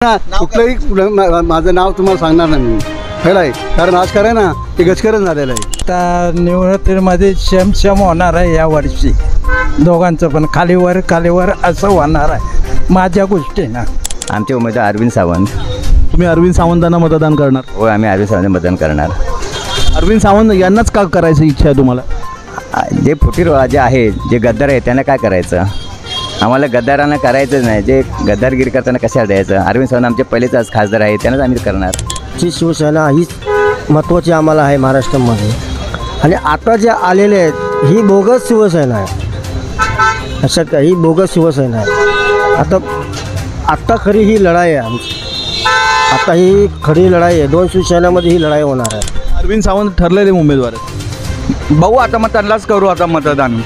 कुठलंही माझं नाव तुम्हाला सांगणार नाही मी खरं आहे, कारण राजकारण ना ते गजकरण झालेलं आहे. आता निवडणुकीमध्ये शेम होणार आहे या वर्षी, दोघांचं पण खालीवर असं होणार आहे माझ्या गोष्टीनं. आमचे उमेदवार अरविंद सावंत. तुम्ही अरविंद सावंतांना मतदान करणार? हो, आम्ही अरविंद सावंत मतदान करणार. अरविंद सावंत यांनाच का करायची इच्छा आहे तुम्हाला? जे फुटीरवाजे आहे, जे गद्दार आहे त्यांना काय करायचं? आम्हाला गद्दारांना करायचं नाही, जे गद्दारगिरी करताना कशाला द्यायचं? अरविंद सावंत आमचे पहिलेच आज खासदार आहे, त्यांनाच आम्ही करणार. ही शिवसेना हीच महत्त्वाची आम्हाला आहे महाराष्ट्रामध्ये. आणि आता जे आलेले आहेत ही बोगस शिवसेना आहे, अशा का ही बोगस शिवसेना आहे. आत्ता खरी ही लढाई आहे आमची, आता ही खरी लढाई आहे. दोन शिवसेनेमध्ये ही लढाई होणार आहे. अरविंद सावंत ठरलेले उमेदवार आहेत. भाऊ आता मग त्यांनाच करू आता मतदान,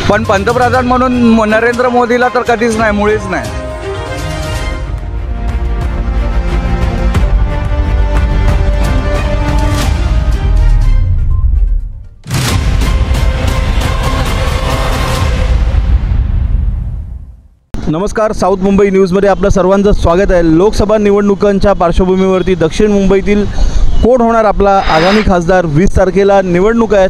पण पंतप्रधान म्हणून नरेंद्र मोदीला तर कधीच नाही, मुळीच नाही. नमस्कार, साऊथ मुंबई न्यूजमध्ये आपलं सर्वांचं स्वागत आहे. लोकसभा निवडणुकांच्या पार्श्वभूमीवरती दक्षिण मुंबईतील कोण होणार आपला आगामी खासदार, 20 तारखेला निवडणूक आहेत.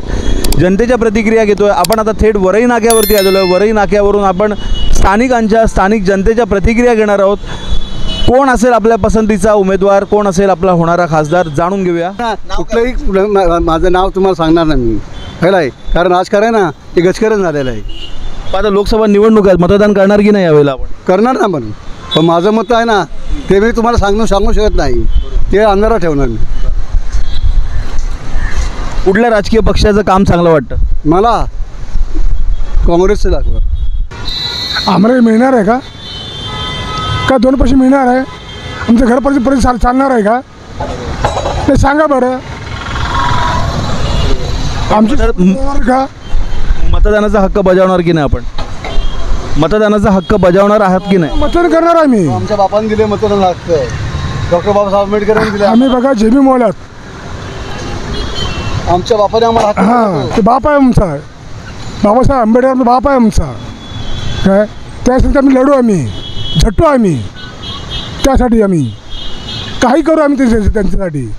जनतेच्या प्रतिक्रिया घेतोय आपण. आता थेट वरई नाक्यावरती आलेलो आहे. वरई नाक्यावरून आपण स्थानिक जनतेच्या प्रतिक्रिया घेणार आहोत. कोण असेल आपल्या पसंतीचा उमेदवार, कोण असेल आपला होणारा खासदार, जाणून घेऊया. कुठलंही माझं नाव तुम्हाला सांगणार नाही मी खरं आहे, कारण राजकारण ना ते गजकरण झालेलं आहे. आता लोकसभा निवडणूक आहेत, मतदान करणार की नाही यावेळेला? आपण करणार ना, पण माझं मत आहे ना ते मी तुम्हाला सांगू शकत नाही, ते अंधारात ठेवणार मी. कुठल्या राजकीय पक्षाचं काम चांगलं वाटतं? मला काँग्रेसचं दाखवा. आम्हाला मिळणार आहे का 2 पैसे मिळणार आहे? आमचं घर परिस्थिती चालणार आहे का ते सांगा बरं. आमची का मतदानाचा हक्क बजावणार की नाही? आपण मतदानाचा हक्क बजावणार आहात की नाही? मतदान करणार आहे मी. आमच्या बापाने दिले मतदान हक्क, डॉक्टर बाबासाहेब आंबेडकरांनी दिले. आम्ही बघा जेबी मोलात, आमच्या बापाने आम्हाला हक्क हां ते बाप आहे आमचा, बाबासाहेब आंबेडकर बाप आहे आमचा. काय त्यासाठी आम्ही लढू, आम्ही झटतो, आम्ही त्यासाठी आम्ही काही करू आम्ही त्यांच्यासाठी.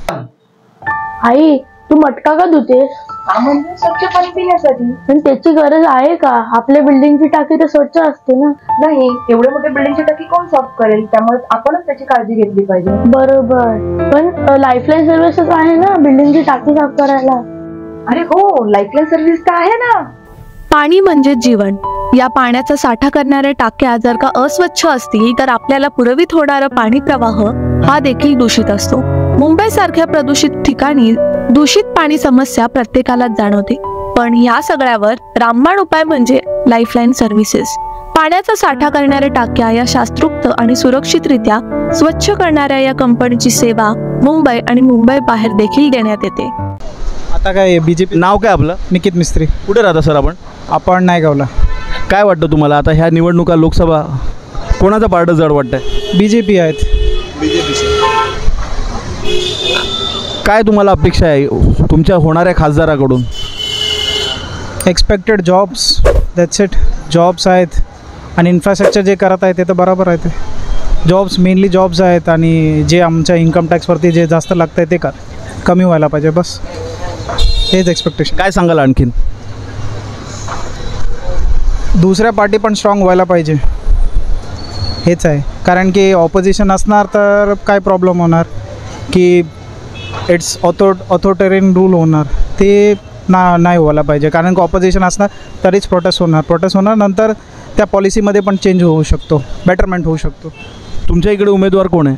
आई तू मटका का धुतेस? म्हणजे स्वच्छ पाणी पिण्यासाठी. पण त्याची गरज आहे का? आपल्या बिल्डिंगची टाकी तर स्वच्छ असते ना. नाही, एवढे मोठे बिल्डिंगची टाकी कोण साफ करेल? त्यामुळे आपणच त्याची काळजी घेतली पाहिजे. बरोबर, पण लाईफलाईन सर्व्हिसेस आहे ना बिल्डिंगची टाकी साफ करायला. अरे हो, लाईफलाईन सर्व्हिस तर आहे ना. पाणी म्हणजे जीवन. या पाण्याचा साठा करणाऱ्या टाक्या जर का अस्वच्छ असतील तर आपल्याला पुरवित होणारा पाणी प्रवाह हा देखील दूषित असतो. मुंबई सारख्या प्रदूषित ठिकाणी दूषित पाणी समस्या प्रत्येकालाच जाणवते. पण या सगळ्यावर रामबाण उपाय म्हणजे लाईफलाईन सर्व्हिसेस. पाण्याचा साठा करणाऱ्या टाक्या या शास्त्रोक्त आणि सुरक्षितरित्या स्वच्छ करणाऱ्या या कंपनीची सेवा मुंबई आणि मुंबई बाहेर देखील देण्यात येते. आता काय BJP. नाव काय आपलं? निकित मिस्त्री. कुठे राहता सर आपण? आपण नायगावला. काय वाटतं तुम्हाला आता ह्या निवडणुका लोकसभा कोणाचं पारडं जड वाटतंय? BJP आहेत. काय तुम्हाला अपेक्षा आहे तुमच्या होणाऱ्या खासदाराकडून? Expected jobs, that's it. Jobs आहेत आणि इन्फ्रास्ट्रक्चर जे करत आहे ते तर बरोबर आहे. ते जॉब्स, मेनली जॉब्स आहेत. आणि जे आमच्या इन्कम टॅक्सवरती जे जास्त लागतं आहे ते कमी व्हायला पाहिजे, बस हेच एक्सपेक्टेशन. काय सांगाल आणखीन? दुसऱ्या पार्टी पण स्ट्रॉंग व्हायला पाहिजे, हेच आहे. कारण की ऑपोजिशन असणार तर काय प्रॉब्लेम होणार की इट्स ऑथोरिटेरियन रूल होणार, ते नाही व्हायला पाहिजे. कारण की ऑपोजिशन असणार तरीच प्रोटेस्ट होणार नंतर त्या पॉलिसीमध्ये पण चेंज होऊ शकतो, बेटरमेंट होऊ शकतो. तुमच्या इकडे उमेदवार कोण आहे?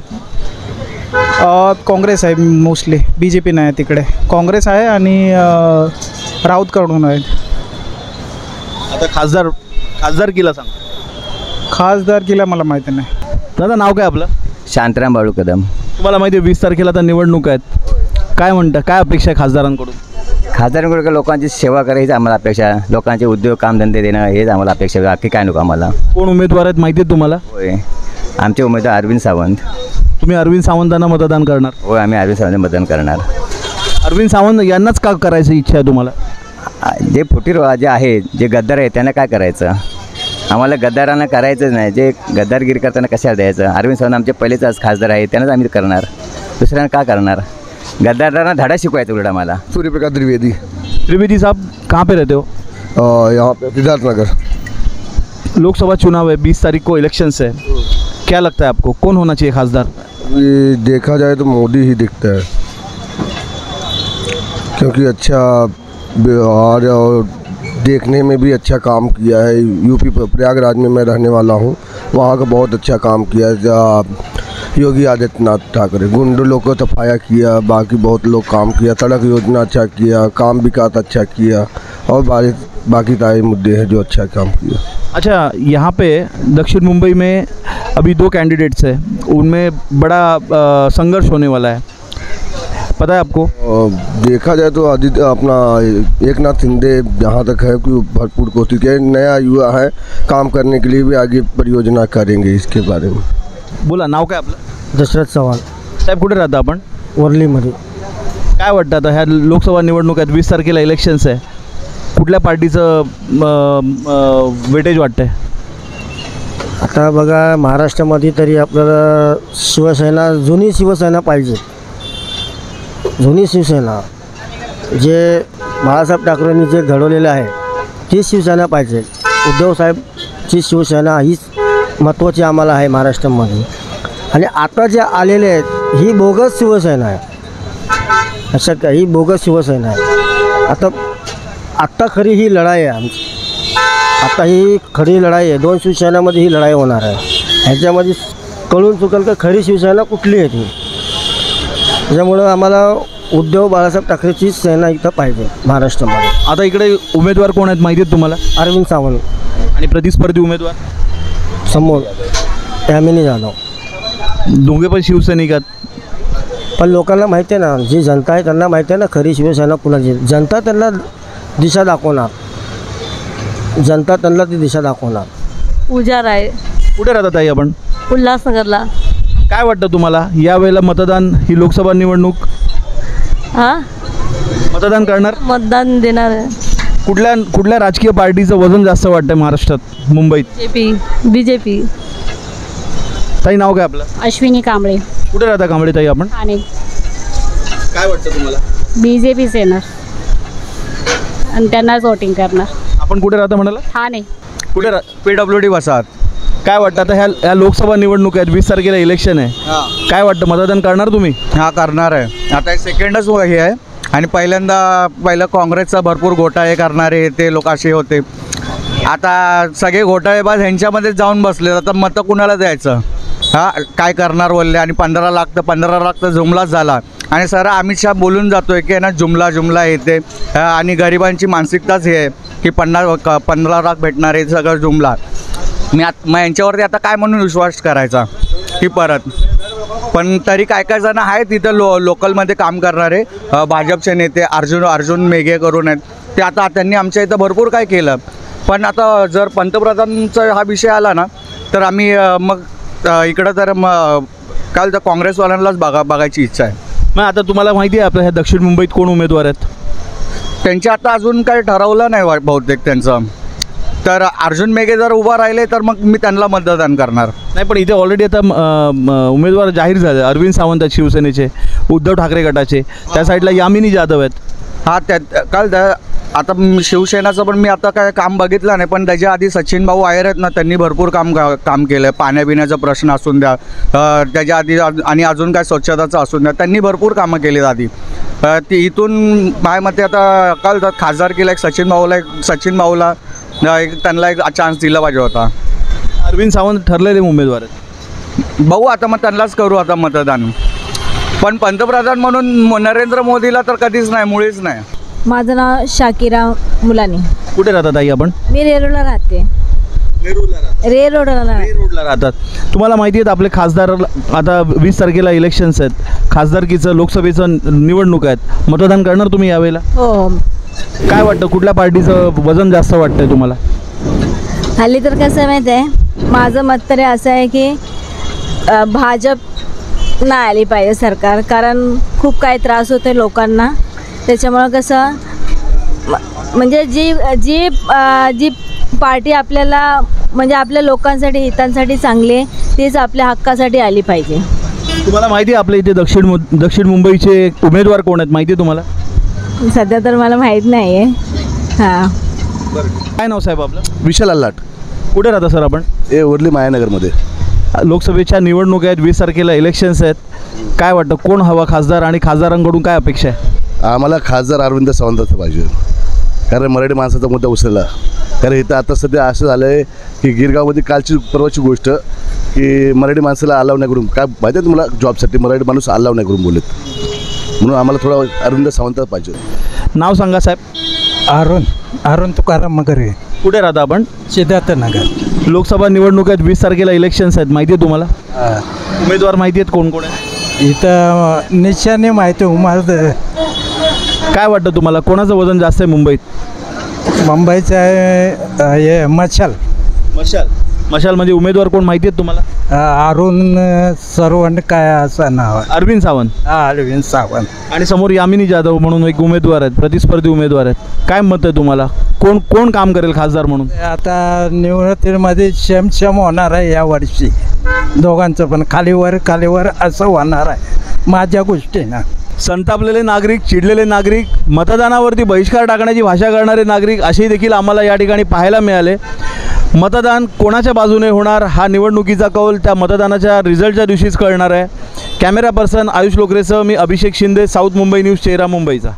काँग्रेस आहे मोस्टली, BJP नाही आहे तिकडे. काँग्रेस आहे आणि राऊतकडून आहेत. आता खासदारकीला सांग. खासदारकीला मला माहिती नाही. दादा नाव काय आपलं? शांताराम बाळू कदम. तुम्हाला माहिती आहे 20 तारखेला आता निवडणूक आहेत, काय म्हणतं, काय अपेक्षा आहे खासदारांकडून? खासदारांकडे लोकांची सेवा करायची आम्हाला अपेक्षा, लोकांचे उद्योग कामधंदे देणं हेच आम्हाला अपेक्षा, बाकी काय नको आम्हाला. कोण उमेदवार आहेत माहिती आहे तुम्हाला? होय, आमचे उमेदवार अरविंद सावंत. तुम्ही अरविंद सावंतांना मतदान करणार? होय, आम्ही अरविंद सावंत मतदान करणार. अरविंद सावंत यांनाच का करायची इच्छा आहे तुम्हाला? जे फुटीरवाजे आहे, जे गद्दार आहे त्यांना काय करायचं? आम्हाला गद्दारांना करायचंच नाही. जे गद्दारगिरी करताना कशाला द्यायचं. अरविंद सावंत आमचे पहिलेच आज खासदार आहे, त्यांनाच आम्ही करणार, दुसऱ्यांना का करणार. गद्दारांना धडा शिकवायचा उलट आम्हाला. सूर्य प्रकाश त्रिवेदी, त्रिवेदी साहब कहाँ पे रहते हो? यहाँ पे सिद्धार्थ नगर. लोकसभा चुनाव है, 20 तारीख को इलेक्शंस है, क्या लगता है आपको कौन होना चाहिए खासदार? ये देखा जाए तो मोदी ही दिखता है, क्योंकि अच्छा और देखने में भी अच्छा काम किया है. यूपी प्रयागराज में मैं रहने वाला हूँ, वहाँ का बहुत अच्छा काम किया है योगी आदित्यनाथ ठाकरे. गुंडों को सफाया किया, बाकी बहुत लोग काम किया, सड़क योजना अच्छा किया, काम विकास अच्छा किया, और बाकी सारे मुद्दे हैं जो अच्छा काम किया. अच्छा, यहाँ पे दक्षिण मुंबई में अभी 2 कैंडिडेट्स हैं, उनमें बड़ा संघर्ष होने वाला है, पता है आपको? देखा जाए तो आदित्य अपना एकनाथ शिंदे जहाँ तक है कि भरपूर कोशिश है, नया युवा है, काम करने के लिए भी आगे परियोजना करेंगे इसके बारे में. बोला, नाव काय आपलं? दशरथ चव्हाण, साहेब कुठे राहता आपण? वरलीमध्ये. काय वाटतं आता ह्या लोकसभा निवडणूक आहेत, 20 तारखेला इलेक्शन्स आहे, कुठल्या पार्टीचं वेटेज वाटतंय? आता बघा, महाराष्ट्रामध्ये तरी आपल्याला शिवसेना, जुनी शिवसेना पाहिजे. जुनी शिवसेना जे बाळासाहेब ठाकरेंनी जे घडवलेलं आहे ती शिवसेना पाहिजे. उद्धवसाहेबची शिवसेना हीच महत्त्वाची आम्हाला आहे महाराष्ट्रामध्ये. आणि आता जे आलेले आहेत ही बोगस शिवसेना आहे. अशा का ही बोगस शिवसेना आहे. आत्ता खरी ही लढाई आहे आमची. आता ही खरी लढाई आहे. 2 शिवसेनामध्ये ही लढाई होणार आहे. ह्याच्यामध्ये कळून चुकेल का खरी शिवसेना कुठली आहे ती. त्याच्यामुळं आम्हाला उद्धव बाळासाहेब ठाकरेची सेना इथं पाहिजे महाराष्ट्रामध्ये. आता इकडे उमेदवार कोण आहेत माहिती आहेत तुम्हाला? अरविंद सावंत आणि प्रतिस्पर्धी उमेदवार समोर यामिनी जाधव. दोघे पण शिवसैनिक आहेत. पण लोकांना माहिती आहे ना, जी जनता आहे त्यांना माहिती आहे ना खरी शिवसेना कुणाची. जनता त्यांना दिशा दाखवणार. जनता त्यांना ती दिशा दाखवणार. पूजा राय. कुठे राहतात ताई आपण? उल्हासनगरला. काय वाटतं तुम्हाला यावेळेला मतदान, ही लोकसभा निवडणूक, हां मतदान करणार? मतदान देणार आहे. कुठल्या राजकीय पार्टीचं वजन जास्त वाटतंय महाराष्ट्रात, मुंबईत? बीजेपी. ताई नाव काय आपलं? अश्विनी कांबळे. कुठे राहता कांबळे ताई आपण? ठाणे. काय वाटतं तुम्हाला? बीजेपीच येणार आणि त्यांनाच वोटिंग करणार. आपण कुठे राहता म्हणाला? ठाणे. कुठे PWD वसाहत. काय वाटतं आता ह्या लोकसभा निवडणूक आहेत, 20 तारखेला इलेक्शन आहे, काय वाटतं मतदान करणार तुम्ही? हा, करणार आहे. आता सेकंडच हे आहे आणि पहिलं काँग्रेसचा भरपूर घोटाळे करणारे ते लोक असे होते. आता सगळे घोटाळेबाज ह्यांच्यामध्येच जाऊन बसले. आता मतं कुणाला द्यायचं? काय करणार बोलले. आणि 15 लाख तर जुमलाच झाला. आणि सर अमित शहा बोलून जातो आहे की ना जुमला येते आणि गरिबांची मानसिकताच हे आहे की 15 लाख भेटणार आहे, सगळं जुमला. मग यांच्यावरती आता काय म्हणून विश्वास करायचा की परत. पण तरी काय जण आहेत तिथं लोकलमध्ये काम करणारे भाजपचे नेते अर्जुन मेघे करून आहेत ते. आता त्यांनी आमच्या इथं भरपूर काय केलं. पण आता जर पंतप्रधानांचा हा विषय आला ना तर आम्ही मग इकडं तर काल तर काँग्रेसवाल्यांनाच बघायची इच्छा आहे. मग आता तुम्हाला माहिती आहे आपल्या ह्या दक्षिण मुंबईत कोण उमेदवार आहेत? त्यांच्या आता अजून काही ठरवलं नाही बहुतेक त्यांचं. तर अर्जुन मेघे जर उभा राहिले तर मग मी त्यांना मतदान करणार. नाही, पण इथे ऑलरेडी आता उमेदवार जाहीर झाले. अरविंद सावंत आहेत शिवसेनेचे, उद्धव ठाकरे गटाचे, त्या साईडला यामिनी जाधव आहेत. हा, काल आता शिवसेनाचं पण मी आता काय काम बघितलं नाही. पण त्याच्या आधी सचिन भाऊ आयर आहेत ना, त्यांनी भरपूर काम केलं. पाण्यापिण्याचा प्रश्न असून द्या, त्याच्या आधी आणि अजून काय स्वच्छताचं असून द्या, त्यांनी भरपूर कामं केलीत आधी. ती इथून माझ्या मते आता काल खासदार केला एक सचिन भाऊला त्यांना एक चान्स दिला पाहिजे होता. अरविंद सावंत ठरलेले उमेदवार आहेत. भाऊ आता मग त्यांनाच करू आता मतदान. पण पंतप्रधान म्हणून नरेंद्र मोदीला तर कधीच नाही, मुळीच नाही. माझं नाव शाकिरा मुलानी. कुठे राहतात ताई आपण? मी रेरोडला राहते. रोडला राहतात. तुम्हाला माहिती आहेत आपले खासदार आता 20 तारखेला इलेक्शन्स आहेत, खासदारकीचं लोकसभेचं निवडणूक आहेत, मतदान करणार तुम्ही यावेळेला? हो. काय वाटतं कुठल्या पार्टीचं वजन जास्त वाटतंय तुम्हाला? हल्ली तर कसं माहीत आहे, माझं मत तरी असं आहे की भाजप नाही आली पाहिजे सरकार. कारण खूप काही त्रास होते लोकांना. त्याच्यामुळं कसं म्हणजे जी जी जी पार्टी आपल्याला म्हणजे आपल्या लोकांसाठी हितांसाठी चांगली आहे तीच आपल्या हक्कासाठी आली पाहिजे. तुम्हाला माहिती आहे आपल्या इथे दक्षिण मुंबईचे उमेदवार कोण आहेत माहिती आहे तुम्हाला? सध्या तर मला माहीत नाही आहे. हां. काय नाव साहेब आपलं? विशाल अल्लाट. कुठे राहता सर आपण? हे वर्ली मायानगरमध्ये. लोकसभेच्या निवडणूक आहेत, 20 तारखेला इलेक्शन्स आहेत. काय वाटतं कोण हवा खासदार आणि खासदारांकडून काय अपेक्षा आहे? आम्हाला खासदार अरविंद सावंत पाहिजे, कारण मराठी माणसाचा मुद्दा उचलला. कारण इथं आता सध्या असं झालं आहे की गिरगावमध्ये कालची परवाची गोष्ट की मराठी माणसाला अलाव नाही करून, काय माहिती आहे तुम्हाला, जॉबसाठी मराठी माणूस अलाव नाही करून बोलत. म्हणून आम्हाला थोडा अरविंद सावंत पाहिजे. नाव सांगा साहेब. अरुण तुकाराम मगरे, कुठे राहता आपण? सिद्धार्थनगर. लोकसभा निवडणूक आहेत, 20 तारखेला इलेक्शन्स आहेत, माहिती आहे तुम्हाला? उमेदवार माहिती आहेत कोण कोण आहे? इथं निश्चयाने माहिती आहे. काय वाटतं तुम्हाला कोणाचं वजन जास्त आहे मुंबईत? मुंबईचं आहे हे मशाल म्हणजे उमेदवार कोण माहिती आहेत तुम्हाला? अरुण सरवंड काय असं नाव आहे. अरविंद सावंत. अरविंद सावंत. आणि समोर यामिनी जाधव म्हणून एक उमेदवार आहेत, प्रतिस्पर्धी उमेदवार आहेत. काय मत आहे तुम्हाला कोण कोण काम करेल खासदार म्हणून? आता निवडणुकीमध्ये शेम होणार आहे या वर्षी. दोघांचं पण खालीवर असं होणार आहे माझ्या गोष्टीनं. संतापलेले नागरिक, चिडलेले नागरिक, मतदानावरती बहिष्कार टाकण्याची भाषा करणारे नागरिक असेही देखील आम्हाला या ठिकाणी पाहायला मिळाले. मतदान कोणाच्या बाजूने होणार हा निवडणुकीचा कौल त्या मतदानाच्या रिझल्टच्या दिवशीच कळणार आहे. कॅमेरा पर्सन आयुष लोकरेसह मी अभिषेक शिंदे, साऊथ मुंबई न्यूज, चेहरा मुंबईचा.